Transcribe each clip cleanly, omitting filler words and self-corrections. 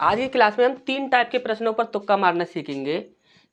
आज की क्लास में हम 3 टाइप के प्रश्नों पर तुक्का मारना सीखेंगे।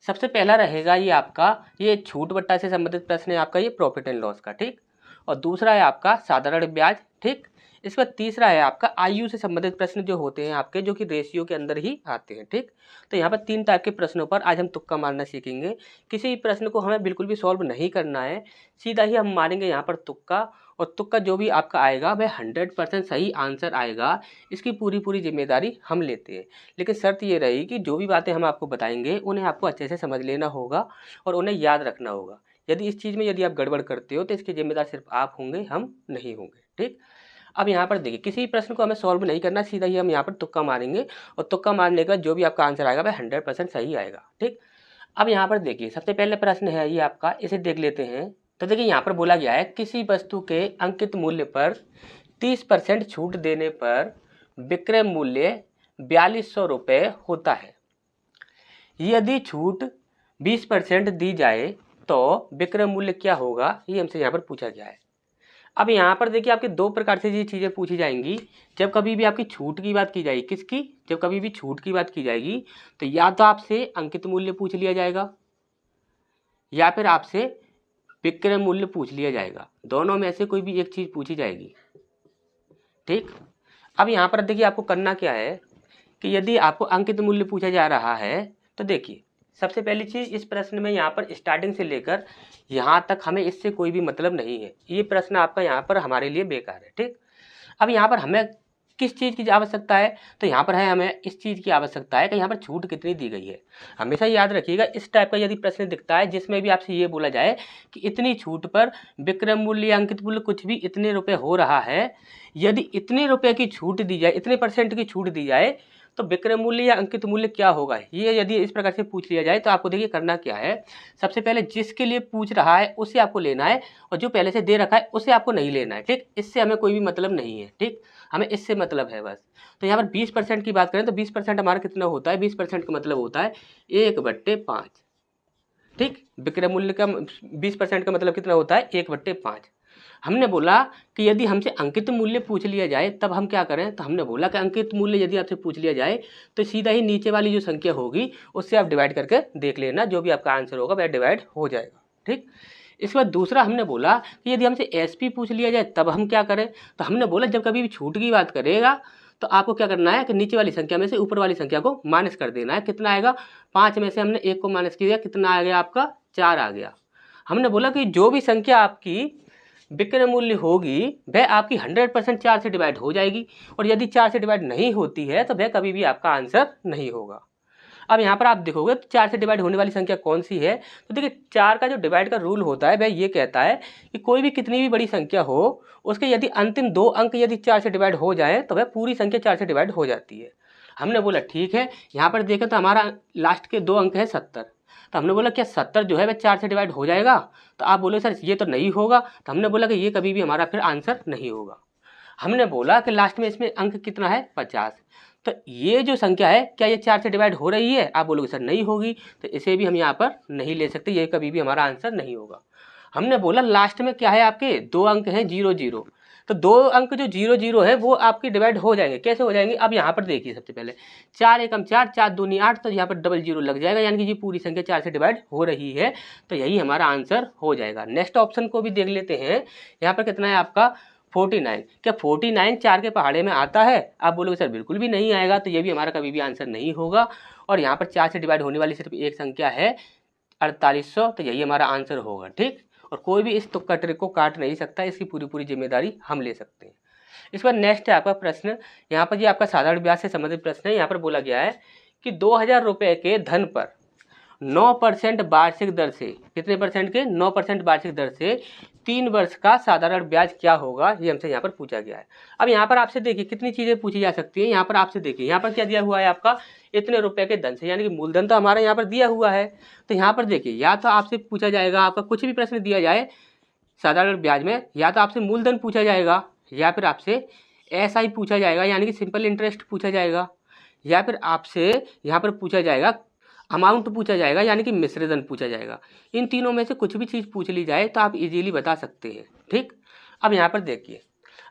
सबसे पहला रहेगा ये आपका ये छूट बट्टा से संबंधित प्रश्न है आपका ये प्रॉफिट एंड लॉस का, ठीक। और दूसरा है आपका साधारण ब्याज, ठीक। इसके बाद तीसरा है आपका आयु से संबंधित प्रश्न जो होते हैं आपके, जो कि रेशियो के अंदर ही आते हैं, ठीक। तो यहाँ पर 3 टाइप के प्रश्नों पर आज हम तुक्का मारना सीखेंगे। किसी भी प्रश्न को हमें बिल्कुल भी सॉल्व नहीं करना है, सीधा ही हम मारेंगे यहाँ पर तुक्का, और तुक्का जो भी आपका आएगा वह 100% सही आंसर आएगा। इसकी पूरी जिम्मेदारी हम लेते हैं, लेकिन शर्त ये रहेगी कि जो भी बातें हम आपको बताएंगे उन्हें आपको अच्छे से समझ लेना होगा और उन्हें याद रखना होगा। यदि इस चीज़ में यदि आप गड़बड़ करते हो तो इसकी जिम्मेदार सिर्फ आप होंगे, हम नहीं होंगे, ठीक। अब यहाँ पर देखिए, किसी प्रश्न को हमें सॉल्व नहीं करना, सीधा ही हम यहाँ पर तुक्का मारेंगे और तुक्का मारने का जो भी आपका आंसर आएगा वह 100% सही आएगा, ठीक। अब यहाँ पर देखिए, सबसे पहले प्रश्न है ये आपका, इसे देख लेते हैं। तो देखिए यहाँ पर बोला गया है किसी वस्तु के अंकित मूल्य पर 30% छूट देने पर विक्रय मूल्य 4200 रुपये होता है। यदि छूट 20% दी जाए तो विक्रय मूल्य क्या होगा, ये हमसे यहाँ पर पूछा गया है। अब यहाँ पर देखिए आपके 2 प्रकार से ये चीज़ें पूछी जाएंगी। जब कभी भी आपकी छूट की बात की जाएगी, किसकी, जब कभी भी छूट की बात की जाएगी तो या तो आपसे अंकित मूल्य पूछ लिया जाएगा या फिर आपसे विक्रय मूल्य पूछ लिया जाएगा। दोनों में से कोई भी एक चीज़ पूछी जाएगी, ठीक। अब यहाँ पर देखिए आपको करना क्या है कि यदि आपको अंकित मूल्य पूछा जा रहा है तो देखिए सबसे पहली चीज़, इस प्रश्न में यहाँ पर स्टार्टिंग से लेकर यहाँ तक हमें इससे कोई भी मतलब नहीं है। ये प्रश्न आपका यहाँ पर हमारे लिए बेकार है, ठीक। अब यहाँ पर हमें किस चीज़ की आवश्यकता है, तो यहाँ पर है हमें इस चीज़ की आवश्यकता है कि यहाँ पर छूट कितनी दी गई है। हमेशा याद रखिएगा, इस टाइप का यदि प्रश्न दिखता है जिसमें भी आपसे ये बोला जाए कि इतनी छूट पर विक्रय मूल्य या अंकित मूल्य कुछ भी इतने रुपये हो रहा है, यदि इतने रुपये की छूट दी जाए, इतने % की छूट दी जाए तो विक्रय मूल्य या अंकित मूल्य क्या होगा। ये यदि इस प्रकार से पूछ लिया जाए तो आपको देखिए करना क्या है, सबसे पहले जिसके लिए पूछ रहा है उसे आपको लेना है और जो पहले से दे रखा है उसे आपको नहीं लेना है, ठीक। इससे हमें कोई भी मतलब नहीं है, ठीक, हमें इससे मतलब है बस। तो यहाँ पर 20% की बात करें तो 20% हमारा कितना होता है, 20% का मतलब होता है 1/5, ठीक। विक्रय मूल्य का 20% का मतलब कितना होता है, 1/5। हमने बोला कि यदि हमसे अंकित मूल्य पूछ लिया जाए तब हम क्या करें, तो हमने बोला कि अंकित मूल्य यदि आपसे पूछ लिया जाए तो सीधा ही नीचे वाली जो संख्या होगी उससे आप डिवाइड करके देख लेना, जो भी आपका आंसर होगा वह डिवाइड हो जाएगा, ठीक। इसके बाद दूसरा हमने बोला कि यदि हमसे एसपी पूछ लिया जाए तब हम क्या करें, तो हमने बोला जब कभी भी छूट की बात करेगा तो आपको क्या करना है कि नीचे वाली संख्या में से ऊपर वाली संख्या को माइनस कर देना है। कितना आएगा, 5 में से हमने 1 को माइनस किया, कितना आ गया आपका, 4 आ गया। हमने बोला कि जो भी संख्या आपकी विक्रय मूल्य होगी वह आपकी 100% 4 से डिवाइड हो जाएगी, और यदि 4 से डिवाइड नहीं होती है तो वह कभी भी आपका आंसर नहीं होगा। अब यहाँ पर आप देखोगे तो 4 से डिवाइड होने वाली संख्या कौन सी है, तो देखिए 4 का जो डिवाइड का रूल होता है वह ये कहता है कि कोई भी कितनी भी बड़ी संख्या हो उसके यदि अंतिम 2 अंक यदि 4 से डिवाइड हो जाए तो वह पूरी संख्या 4 से डिवाइड हो जाती है। हमने बोला ठीक है, यहाँ पर देखें तो हमारा लास्ट के 2 अंक है 70, तो हमने बोला क्या 70 जो है वह 4 से डिवाइड हो जाएगा, तो आप बोले सर ये तो नहीं होगा, तो हमने बोला कि ये कभी भी हमारा फिर आंसर नहीं होगा। हमने बोला कि लास्ट में इसमें अंक कितना है, 50, तो ये जो संख्या है क्या ये 4 से डिवाइड हो रही है, आप बोलोगे सर नहीं होगी, तो इसे भी हम यहाँ पर नहीं ले सकते, ये कभी भी हमारा आंसर नहीं होगा। हमने बोला लास्ट में क्या है, आपके 2 अंक हैं 0 0, तो 2 अंक जो 0 0 है वो आपके डिवाइड हो जाएंगे। कैसे हो जाएंगे, अब यहाँ पर देखिए सबसे पहले 4 एकम 4, 4 दूनी 8, तो यहाँ पर डबल 0 लग जाएगा, यानी कि ये पूरी संख्या 4 से डिवाइड हो रही है, तो यही हमारा आंसर हो जाएगा। नेक्स्ट ऑप्शन को भी देख लेते हैं, यहाँ पर कितना है आपका 49, क्या 49 4 के पहाड़े में आता है, आप बोलोगे सर बिल्कुल भी नहीं आएगा, तो ये भी हमारा कभी भी आंसर नहीं होगा। और यहाँ पर 4 से डिवाइड होने वाली सिर्फ एक संख्या है 4800, तो यही हमारा आंसर होगा, ठीक। और कोई भी इस तुक्का ट्रिक को काट नहीं सकता, इसकी पूरी जिम्मेदारी हम ले सकते हैं। इस पर नेक्स्ट है आपका प्रश्न, यहाँ पर ये आपका साधारण ब्याज से संबंधित प्रश्न है। यहाँ पर बोला गया है कि 2000 रुपये के धन पर 9% वार्षिक दर से, कितने परसेंट के, 9% वार्षिक दर से 3 वर्ष का साधारण ब्याज क्या होगा, ये हमसे यहाँ पर पूछा गया है। अब यहाँ पर आपसे देखिए कितनी चीज़ें पूछी जा सकती हैं। यहाँ पर आपसे देखिए, यहाँ पर क्या दिया हुआ है आपका, इतने रुपए के धन से, यानी कि मूलधन तो हमारा यहाँ पर दिया हुआ है। तो यहाँ पर देखिए या तो आपसे पूछा जाएगा, आपका कुछ भी प्रश्न दिया जाए साधारण ब्याज में, या तो आपसे मूलधन पूछा जाएगा, या फिर आपसे एसआई पूछा जाएगा यानी कि सिंपल इंटरेस्ट पूछा जाएगा, या फिर आपसे यहाँ पर पूछा जाएगा अमाउंट पूछा जाएगा यानी कि मिश्र धन पूछा जाएगा। इन तीनों में से कुछ भी चीज़ पूछ ली जाए तो आप इजीली बता सकते हैं, ठीक। अब यहाँ पर देखिए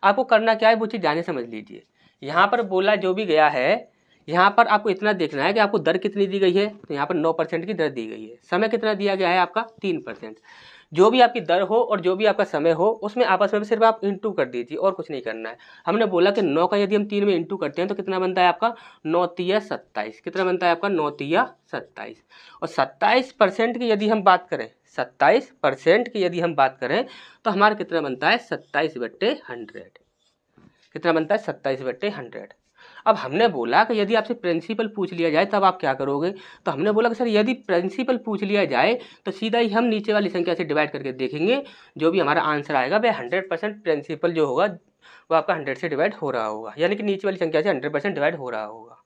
आपको करना क्या है, वो चीज़ जाने समझ लीजिए। यहाँ पर बोला जो भी गया है यहाँ पर आपको इतना देखना है कि आपको दर कितनी दी गई है, तो यहाँ पर 9% की दर दी गई है। समय कितना दिया गया है आपका 3%। जो भी आपकी दर हो और जो भी आपका समय हो उसमें आपस में सिर्फ आप इंटू कर दीजिए और कुछ नहीं करना है। हमने बोला कि 9 का यदि हम 3 में इंटू करते हैं तो कितना बनता है आपका 9 तिया 27। कितना बनता है आपका 9 तिया 27। और 27% की यदि हम बात करें, 27% की यदि हम बात करें तो हमारा कितना बनता है 27/100। कितना बनता है 27/100। अब हमने बोला कि यदि आपसे प्रिंसिपल पूछ लिया जाए तब आप क्या करोगे, तो हमने बोला कि सर यदि प्रिंसिपल पूछ लिया जाए तो सीधा ही हम नीचे वाली संख्या से डिवाइड करके देखेंगे, जो भी हमारा आंसर आएगा वह 100% प्रिंसिपल जो होगा वो आपका 100 से डिवाइड हो रहा होगा, यानी कि नीचे वाली संख्या से 100% डिवाइड हो रहा होगा।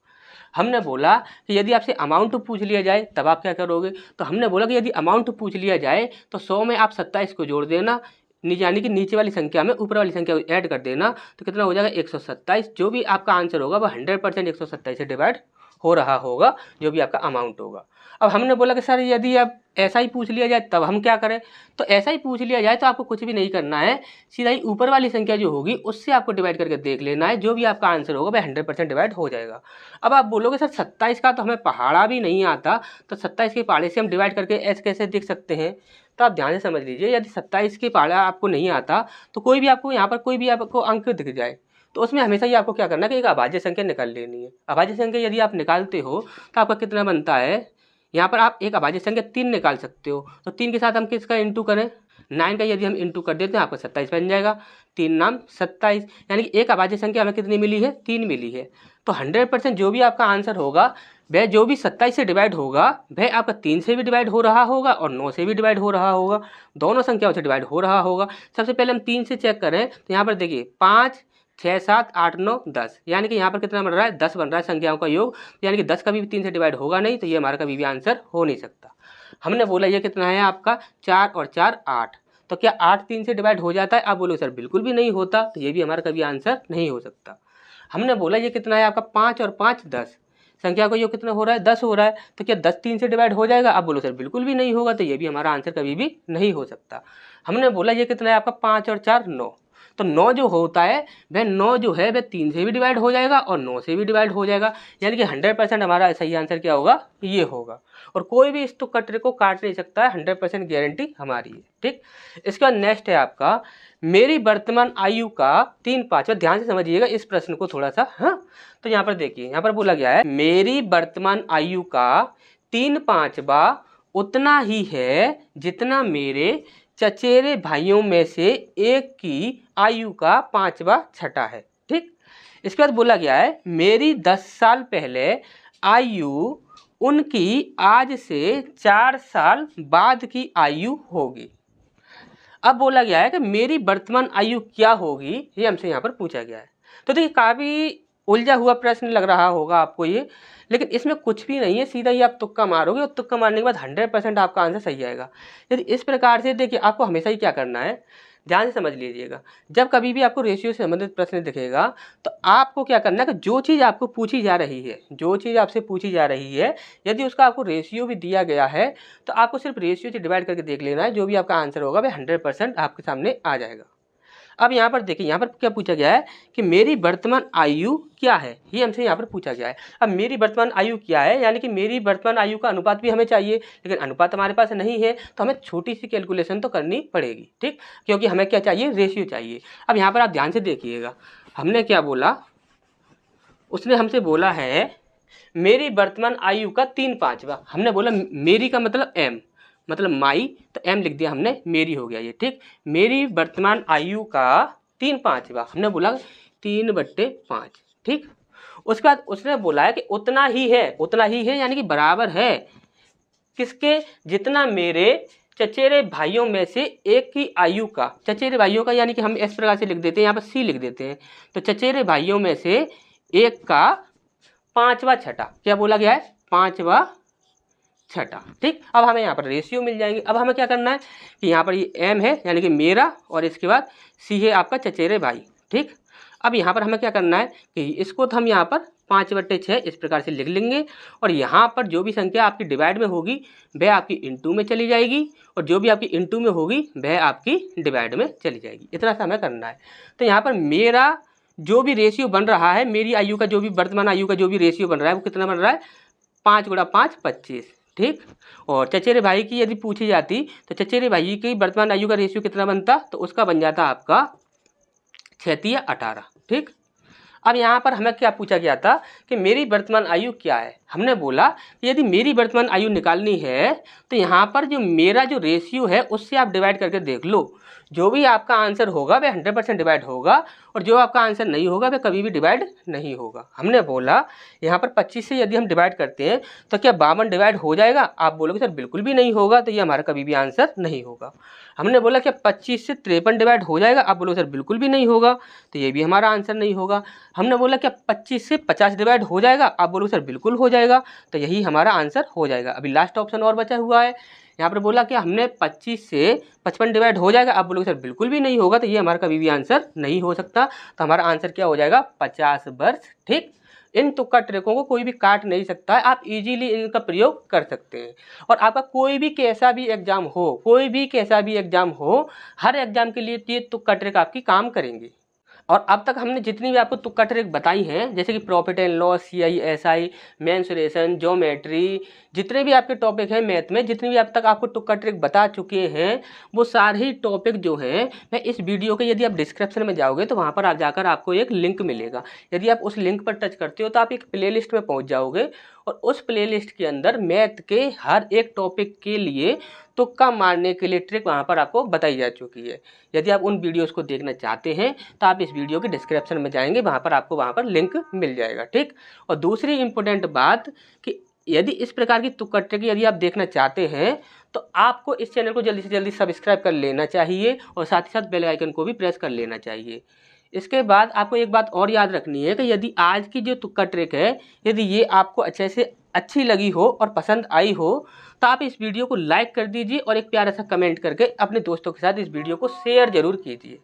हमने बोला कि यदि आपसे अमाउंट पूछ लिया जाए तब आप क्या करोगे, तो हमने बोला कि यदि अमाउंट पूछ लिया जाए तो 100 में आप 27 को जोड़ देना, यानी कि नीचे वाली संख्या में ऊपर वाली संख्या ऐड कर देना, तो कितना हो जाएगा 127। जो भी आपका आंसर होगा वह 100% 127 से डिवाइड हो रहा होगा, जो भी आपका अमाउंट होगा। अब हमने बोला कि सर यदि अब ऐसा ही पूछ लिया जाए तब हम क्या करें, तो ऐसा ही पूछ लिया जाए तो आपको कुछ भी नहीं करना है, सीधा ही ऊपर वाली संख्या जो होगी उससे आपको डिवाइड करके देख लेना है, जो भी आपका आंसर होगा वह 100% डिवाइड हो जाएगा। अब आप बोलोगे सर 27 का तो हमें पहाड़ा भी नहीं आता, तो 27 के पहाड़े से हम डिवाइड करके ऐसे कैसे देख सकते हैं, तो आप ध्यान से समझ लीजिए। यदि 27 के पहाड़ा आपको नहीं आता तो कोई भी आपको यहाँ पर कोई भी आपको अंक दिख जाए तो उसमें हमेशा ही आपको क्या करना है कि एक अभाज्य संख्या निकाल लेनी है। अभाज्य संख्या यदि आप निकालते हो तो आपका कितना बनता है, यहाँ पर आप एक अभाज्य संख्या 3 निकाल सकते हो, तो 3 के साथ हम किसका इंटू करें, 9 का यदि हम इंटू कर देते हैं आपको 27 बन जाएगा। 3 नाम 27, यानी कि एक अभाज्य संख्या हमें कितनी मिली है 3 मिली है। तो 100% जो भी आपका आंसर होगा वह जो भी 27 से डिवाइड होगा वह आपका 3 से भी डिवाइड हो रहा होगा और 9 से भी डिवाइड हो रहा होगा, दोनों संख्याओं से डिवाइड हो रहा होगा। सबसे पहले हम 3 से चेक करें तो यहाँ पर देखिए 5 6 7 8 9 10, यानी कि यहाँ पर कितना बन रहा है 10 बन रहा है संख्याओं का योग, यानी कि 10 कभी भी 3 से डिवाइड होगा नहीं, तो ये हमारा कभी भी आंसर हो नहीं सकता। हमने बोला ये कितना है आपका 4 और 4 8, तो क्या 8 3 से डिवाइड हो जाता है, आप बोलो सर बिल्कुल भी नहीं होता, तो ये भी हमारा कभी आंसर नहीं हो सकता। हमने बोला ये कितना है आपका 5 और 5 10, संख्या को योग कितना हो रहा है 10 हो रहा है, तो क्या 10 3 से डिवाइड हो जाएगा, आप बोलो सर बिल्कुल भी नहीं होगा, तो ये भी हमारा आंसर कभी भी नहीं हो सकता। हमने बोला ये कितना है आपका 5 और 4 9, तो 9 जो होता है वह 9 जो है वह 3 से भी डिवाइड हो जाएगा और 9 से भी डिवाइड हो जाएगा, यानी कि 100% हमारा सही आंसर क्या होगा ये होगा, और कोई भी इस तुक्कड़ को काट नहीं सकता है, 100% गारंटी हमारी है। ठीक, इसके बाद नेक्स्ट है आपका मेरी वर्तमान आयु का 3/5। ध्यान से समझिएगा इस प्रश्न को थोड़ा सा। हाँ, तो यहाँ पर देखिए यहाँ पर बोला गया है मेरी वर्तमान आयु का 3/5 उतना ही है जितना मेरे चचेरे भाइयों में से एक की आयु का 5वां छठा है। ठीक, इसके बाद बोला गया है मेरी 10 साल पहले आयु उनकी आज से 4 साल बाद की आयु होगी। अब बोला गया है कि मेरी वर्तमान आयु क्या होगी, ये हमसे यहाँ पर पूछा गया है। तो देखिए काफ़ी उलझा हुआ प्रश्न लग रहा होगा आपको ये, लेकिन इसमें कुछ भी नहीं है, सीधा ही आप तुक्का मारोगे और तुक्का मारने के बाद 100% आपका आंसर सही आएगा। यदि इस प्रकार से देखिए आपको हमेशा ही क्या करना है, ध्यान से समझ लीजिएगा, जब कभी भी आपको रेशियो से संबंधित प्रश्न दिखेगा तो आपको क्या करना है कि जो चीज़ आपको पूछी जा रही है, जो चीज़ आपसे पूछी जा रही है, यदि उसका आपको रेशियो भी दिया गया है तो आपको सिर्फ रेशियो से डिवाइड करके देख लेना है, जो भी आपका आंसर होगा वह 100% आपके सामने आ जाएगा। अब यहाँ पर देखिए यहाँ पर क्या पूछा गया है कि मेरी वर्तमान आयु क्या है, ये हमसे यहाँ पर पूछा गया है। अब मेरी वर्तमान आयु क्या है, यानी कि मेरी वर्तमान आयु का अनुपात भी हमें चाहिए, लेकिन अनुपात हमारे पास नहीं है, तो हमें छोटी सी कैलकुलेशन तो करनी पड़ेगी। ठीक, क्योंकि हमें क्या चाहिए, रेशियो चाहिए। अब यहाँ पर आप ध्यान से देखिएगा हमने क्या बोला, उसने हमसे बोला है मेरी वर्तमान आयु का 3/5। हमने बोला मेरी का मतलब एम, मतलब माई, तो एम लिख दिया हमने, मेरी हो गया ये। ठीक, मेरी वर्तमान आयु का 3/5, हमने बोला 3/5। ठीक, उसके बाद उसने बोला है कि उतना ही है, उतना ही है यानी कि बराबर है किसके, जितना मेरे चचेरे भाइयों में से एक की आयु का, चचेरे भाइयों का यानी कि हम इस प्रकार से लिख देते हैं, यहाँ पर सी लिख देते हैं, तो चचेरे भाइयों में से एक का 5वां छठा, क्या बोला गया है 5वां छठा। ठीक, अब हमें यहाँ पर रेशियो मिल जाएंगे। अब हमें क्या करना है कि यहाँ पर ये एम है यानी कि मेरा, और इसके बाद सी है आपका चचेरे भाई। ठीक, अब यहाँ पर हमें क्या करना है कि इसको तो हम यहाँ पर 5/6 इस प्रकार से लिख लेंगे, और यहाँ पर जो भी संख्या आपकी डिवाइड में होगी वह आपकी इंटू में चली जाएगी, और जो भी आपकी इंटू में होगी वह आपकी डिवाइड में चली जाएगी। इतना सा हमें करना है। तो यहाँ पर मेरा जो भी रेशियो बन रहा है मेरी आयु का, जो भी वर्तमान आयु का जो भी रेशियो बन रहा है वो कितना बन रहा है, 5 × 5 = 25, ठीक। और चचेरे भाई की यदि पूछी जाती तो चचेरे भाई की वर्तमान आयु का रेशियो कितना बनता, तो उसका बन जाता आपका 6 × 18, ठीक। अब यहाँ पर हमें क्या पूछा गया था कि मेरी वर्तमान आयु क्या है। हमने बोला कि यदि मेरी वर्तमान आयु निकालनी है तो यहाँ पर जो मेरा जो रेशियो है उससे आप डिवाइड करके देख लो, जो भी आपका आंसर होगा वह 100% डिवाइड होगा और जो आपका आंसर नहीं होगा वह कभी भी डिवाइड नहीं होगा। हमने बोला यहाँ पर 25 से यदि हम डिवाइड करते हैं तो क्या 52 डिवाइड हो जाएगा, आप बोलोगे सर बिल्कुल भी नहीं होगा, तो ये हमारा कभी भी आंसर नहीं होगा। हमने बोला क्या 25 से 53 डिवाइड हो जाएगा, आप बोलोगे सर बिल्कुल भी नहीं होगा, तो ये भी हमारा आंसर नहीं होगा। हमने बोला क्या 25 से 50 डिवाइड हो जाएगा, आप बोलोगे सर बिल्कुल हो जाएगा, तो यही हमारा आंसर हो जाएगा। अभी लास्ट ऑप्शन और बचा हुआ है, यहाँ पर बोला कि हमने 25 से 55 डिवाइड हो जाएगा, आप बोलोगे सर बिल्कुल भी नहीं होगा, तो ये हमारा कभी भी आंसर नहीं हो सकता। तो हमारा आंसर क्या हो जाएगा, 50 वर्ष, ठीक। इन तुक्का ट्रिकों को कोई भी काट नहीं सकता है, आप इजीली इनका प्रयोग कर सकते हैं। और आपका कोई भी कैसा भी एग्जाम हो, कोई भी कैसा भी एग्जाम हो, हर एग्जाम के लिए ये तुक्का ट्रिक आपकी काम करेंगी। और अब तक हमने जितनी भी आपको तुक्का ट्रिक बताई हैं, जैसे कि profit and loss, CISI, mensuration, geometry, जितने भी आपके टॉपिक हैं मैथ में, जितनी भी अब तक आपको तुक्का ट्रिक बता चुके हैं, वो सारे ही टॉपिक जो हैं मैं इस वीडियो के, यदि आप डिस्क्रिप्शन में जाओगे तो वहाँ पर आप जाकर आपको एक लिंक मिलेगा। यदि आप उस लिंक पर टच करते हो तो आप एक प्लेलिस्ट में पहुँच जाओगे और उस प्लेलिस्ट के अंदर मैथ के हर एक टॉपिक के लिए तुक्का मारने के लिए ट्रिक वहाँ पर आपको बताई जा चुकी है। यदि आप उन वीडियोस को देखना चाहते हैं तो आप इस वीडियो के डिस्क्रिप्शन में जाएंगे, वहाँ पर आपको वहाँ पर लिंक मिल जाएगा, ठीक। और दूसरी इम्पोर्टेंट बात कि यदि इस प्रकार की तुक्का ट्रिक यदि आप देखना चाहते हैं तो आपको इस चैनल को जल्दी से जल्दी सब्सक्राइब कर लेना चाहिए और साथ ही साथ बेल आइकन को भी प्रेस कर लेना चाहिए। इसके बाद आपको एक बात और याद रखनी है कि यदि आज की जो तुक्का ट्रिक है, यदि ये आपको अच्छे से अच्छी लगी हो और पसंद आई हो तो आप इस वीडियो को लाइक कर दीजिए और एक प्यारा सा कमेंट करके अपने दोस्तों के साथ इस वीडियो को शेयर जरूर कीजिए।